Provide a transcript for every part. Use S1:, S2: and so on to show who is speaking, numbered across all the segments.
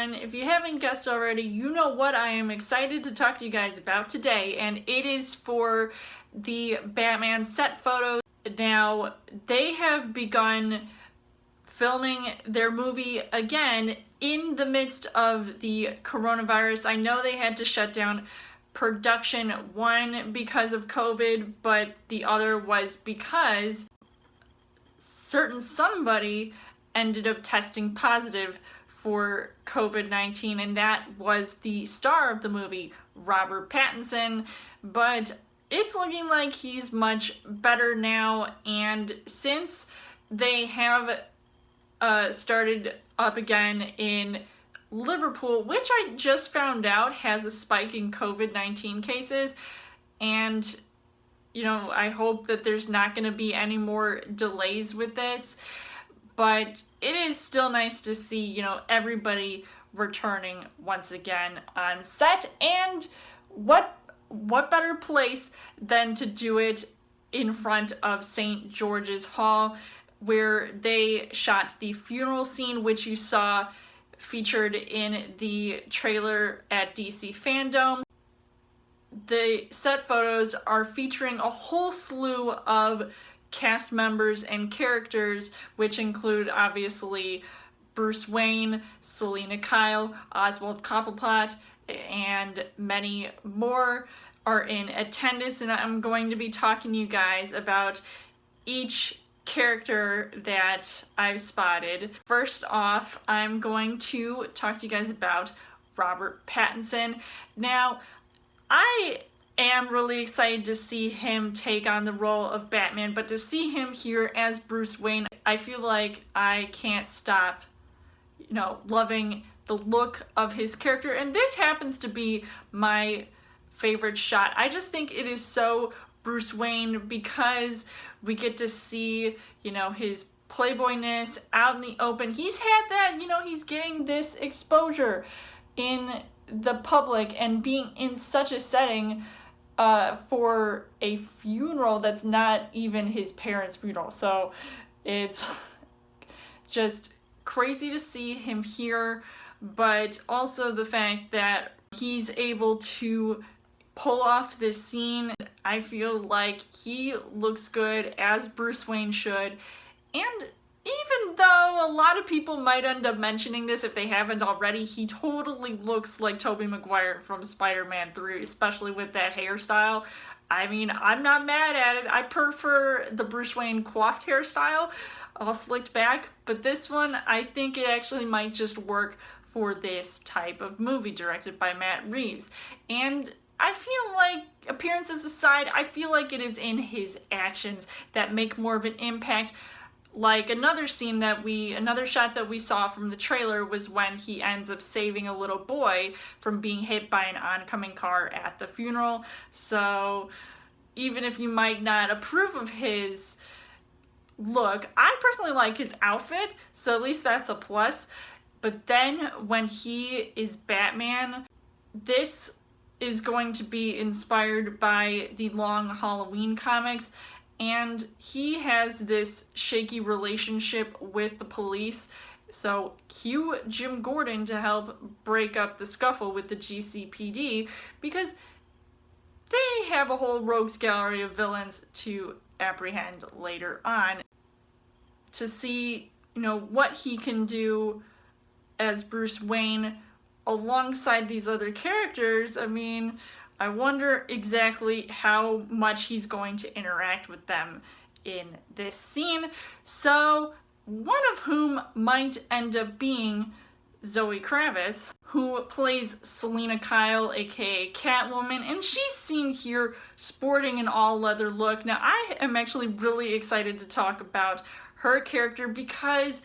S1: everyone. If you haven't guessed already, you know what I am excited to talk to you guys about today, and it is for the Batman set photos. Now, they have begun filming their movie again in the midst of the coronavirus. I know they had to shut down production, one because of COVID, but the other was because somebody ended up testing positive for COVID-19, and that was the star of the movie, Robert Pattinson. But it's looking like he's much better now, and since they have started up again in Liverpool, which I just found out has a spike in COVID-19 cases, and you know, I hope that there's not going to be any more delays with this, but it is still nice to see, you know, everybody returning once again on set. And what better place than to do it in front of St. George's Hall, where they shot the funeral scene, which you saw featured in the trailer at DC Fandom. The set photos are featuring a whole slew of cast members and characters, which include obviously Bruce Wayne, Selina Kyle, Oswald Cobblepot, and many more are in attendance, and I'm going to be talking to you guys about each character that I've spotted. First off, I'm going to talk to you guys about Robert Pattinson. Now, I am really excited to see him take on the role of Batman, but to see him here as Bruce Wayne, I feel like I can't stop, you know, loving the look of his character, and this happens to be my favorite shot. I just think it is so Bruce Wayne because we get to see, you know, his playboyness out in the open. He's had that, you know, he's getting this exposure in the public and being in such a setting for a funeral that's not even his parents' funeral. So it's just crazy to see him here, but also the fact that he's able to pull off this scene. I feel like he looks good as Bruce Wayne should, and even though a lot of people might end up mentioning this if they haven't already, he totally looks like Tobey Maguire from Spider-Man 3, especially with that hairstyle. I mean, I'm not mad at it. I prefer the Bruce Wayne coiffed hairstyle, all slicked back, but this one, I think it actually might just work for this type of movie directed by Matt Reeves. And I feel like, appearances aside, I feel like it is in his actions that make more of an impact. Like another shot that we saw from the trailer was when he ends up saving a little boy from being hit by an oncoming car at the funeral. So even if you might not approve of his look, I personally like his outfit, so at least that's a plus. But then when he is Batman, this is going to be inspired by the Long Halloween comics, and he has this shaky relationship with the police, so cue Jim Gordon to help break up the scuffle with the GCPD, because they have a whole rogues gallery of villains to apprehend later on. To see, you know, what he can do as Bruce Wayne alongside these other characters, I mean, I wonder exactly how much he's going to interact with them in this scene. So, one of whom might end up being Zoe Kravitz, who plays Selina Kyle, aka Catwoman, and she's seen here sporting an all-leather look. Now, I am actually really excited to talk about her character because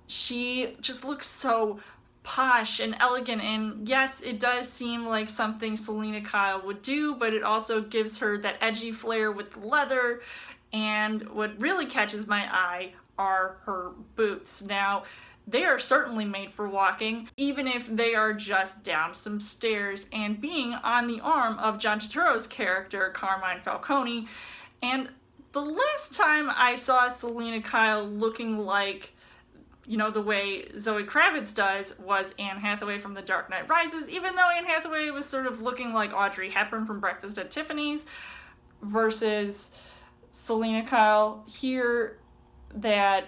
S1: she just looks so posh and elegant, and yes, it does seem like something Selina Kyle would do, but it also gives her that edgy flair with leather, and what really catches my eye are her boots. Now, they are certainly made for walking, even if they are just down some stairs and being on the arm of John Turturro's character, Carmine Falcone. And the last time I saw Selina Kyle looking like the way Zoe Kravitz does was Anne Hathaway from The Dark Knight Rises, even though Anne Hathaway was sort of looking like Audrey Hepburn from Breakfast at Tiffany's, versus Selina Kyle here that,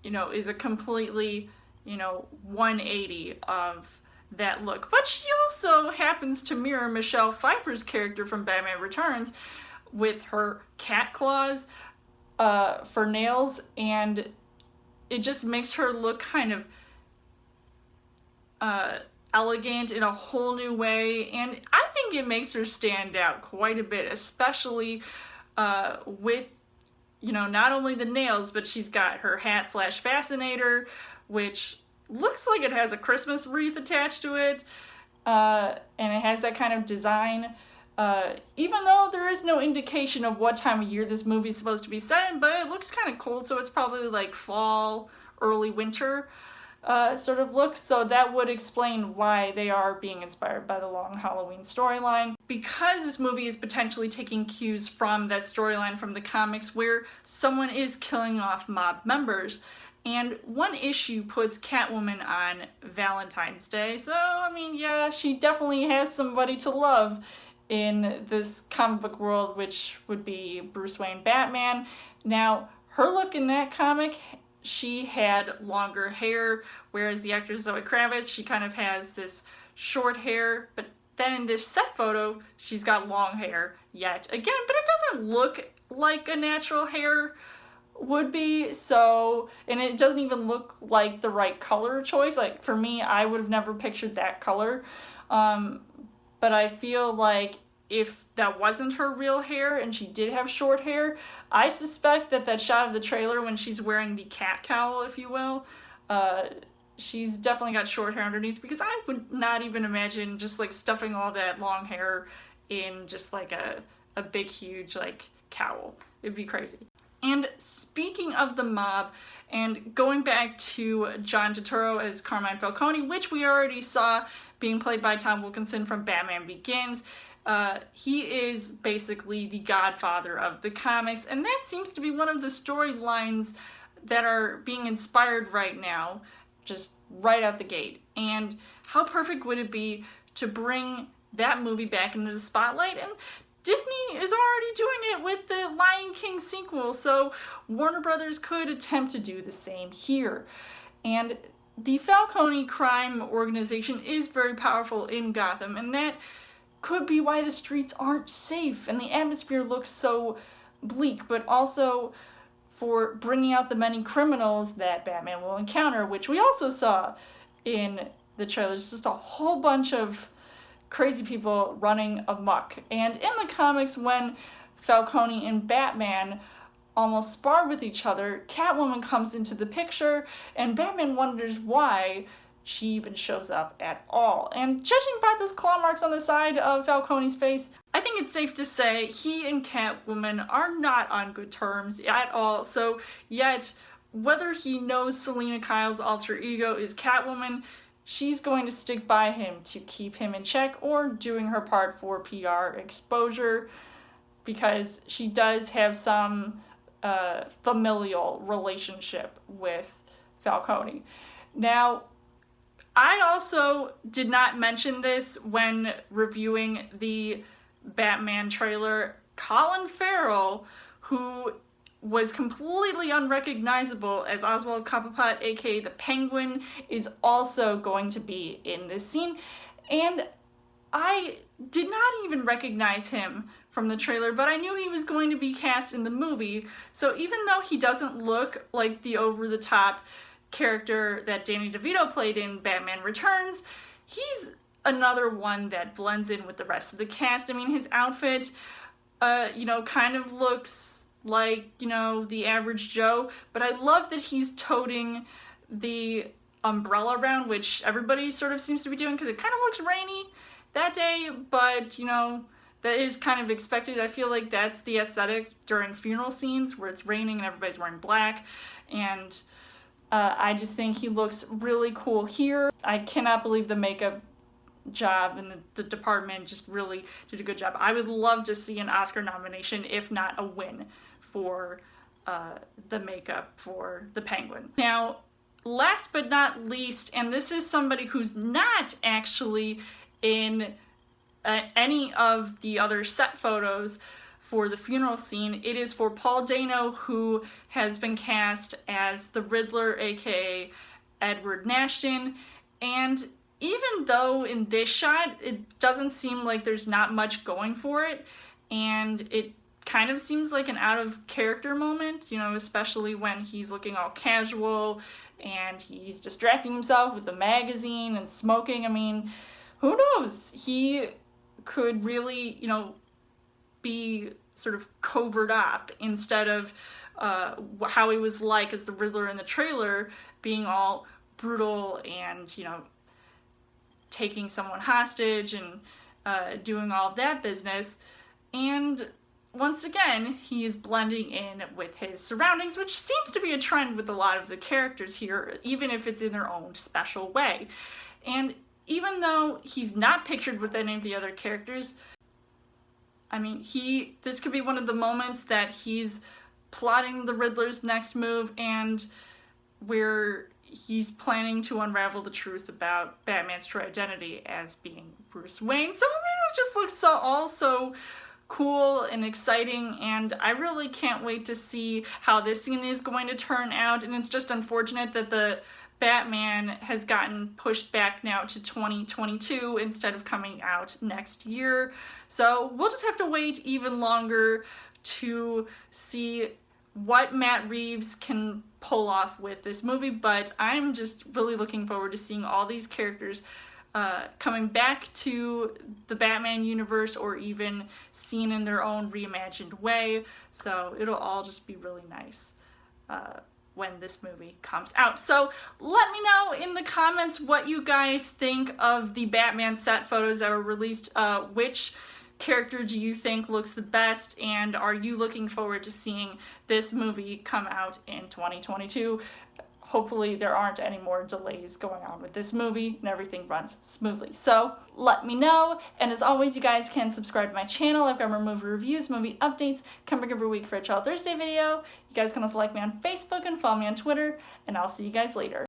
S1: is a completely, 180 of that look. But she also happens to mirror Michelle Pfeiffer's character from Batman Returns with her cat claws for nails, and it just makes her look kind of elegant in a whole new way, and I think it makes her stand out quite a bit, especially with, not only the nails, but she's got her hat / fascinator, which looks like it has a Christmas wreath attached to it, and it has that kind of design, even though there is no indication of what time of year this movie is supposed to be set in, but it looks kind of cold, so it's probably like fall, early winter sort of look, so that would explain why they are being inspired by the Long Halloween storyline. Because this movie is potentially taking cues from that storyline from the comics where someone is killing off mob members, and one issue puts Catwoman on Valentine's Day, so I mean, yeah, she definitely has somebody to love in this comic book world, which would be Bruce Wayne Batman. Now, her look in that comic, she had longer hair, whereas the actress Zoe Kravitz, she kind of has this short hair, but then in this set photo, she's got long hair yet again, but it doesn't look like a natural hair would be, so, and it doesn't even look like the right color choice. Like, for me, I would have never pictured that color, but I feel like if that wasn't her real hair and she did have short hair, I suspect that shot of the trailer when she's wearing the cat cowl, if you will, she's definitely got short hair underneath, because I would not even imagine just like stuffing all that long hair in just like a big huge like cowl. It'd be crazy. And speaking of the mob, and going back to John Turturro as Carmine Falcone, which we already saw being played by Tom Wilkinson from Batman Begins, he is basically the godfather of the comics, and that seems to be one of the storylines that are being inspired right now, just right out the gate. And how perfect would it be to bring that movie back into the spotlight? And Disney is already doing it with the Lion King sequel, so Warner Brothers could attempt to do the same here. And the Falcone crime organization is very powerful in Gotham, and that could be why the streets aren't safe and the atmosphere looks so bleak, but also for bringing out the many criminals that Batman will encounter, which we also saw in the trailers. Just a whole bunch of crazy people running amok. And in the comics, when Falcone and Batman almost spar with each other, Catwoman comes into the picture, and Batman wonders why she even shows up at all. And judging by those claw marks on the side of Falcone's face, I think it's safe to say he and Catwoman are not on good terms at all. So yet, whether he knows Selina Kyle's alter ego is Catwoman, she's going to stick by him to keep him in check, or doing her part for PR exposure, because she does have some familial relationship with Falcone. Now, I also did not mention this when reviewing the Batman trailer. Colin Farrell, who was completely unrecognizable as Oswald Cobblepot, aka the Penguin, is also going to be in this scene. And I did not even recognize him from the trailer, but I knew he was going to be cast in the movie. So even though he doesn't look like the over-the-top character that Danny DeVito played in Batman Returns, he's another one that blends in with the rest of the cast. I mean, his outfit, kind of looks like, the average Joe, but I love that he's toting the umbrella around, which everybody sort of seems to be doing, because it kind of looks rainy that day, but, that is kind of expected. I feel like that's the aesthetic during funeral scenes, where it's raining and everybody's wearing black, and I just think he looks really cool here. I cannot believe the makeup job and the department just really did a good job. I would love to see an Oscar nomination, if not a win, for the makeup for the Penguin. Now, last but not least, and this is somebody who's not actually in any of the other set photos for the funeral scene, it is for Paul Dano, who has been cast as the Riddler, aka Edward Nashton. And even though in this shot it doesn't seem like there's not much going for it, and it kind of seems like an out of character moment, you know, especially when he's looking all casual and he's distracting himself with the magazine and smoking. I mean, who knows? He could really, you know, be sort of covert up instead of how he was like as the Riddler in the trailer, being all brutal and, you know, taking someone hostage and doing all of that business. And once again, he is blending in with his surroundings, which seems to be a trend with a lot of the characters here, even if it's in their own special way. And even though he's not pictured with any of the other characters, I mean, this could be one of the moments that he's plotting the Riddler's next move and where he's planning to unravel the truth about Batman's true identity as being Bruce Wayne. So, I mean, it just looks all so cool and exciting, and I really can't wait to see how this scene is going to turn out. And it's just unfortunate that the Batman has gotten pushed back now to 2022 instead of coming out next year. So we'll just have to wait even longer to see what Matt Reeves can pull off with this movie, but I'm just really looking forward to seeing all these characters coming back to the Batman universe, or even seen in their own reimagined way. So it'll all just be really nice when this movie comes out. So let me know in the comments what you guys think of the Batman set photos that were released. Which character do you think looks the best, and are you looking forward to seeing this movie come out in 2022? Hopefully there aren't any more delays going on with this movie and everything runs smoothly. So let me know. And as always, you guys can subscribe to my channel. I've got more movie reviews, movie updates coming every week for a Child Thursday video. You guys can also like me on Facebook and follow me on Twitter, and I'll see you guys later.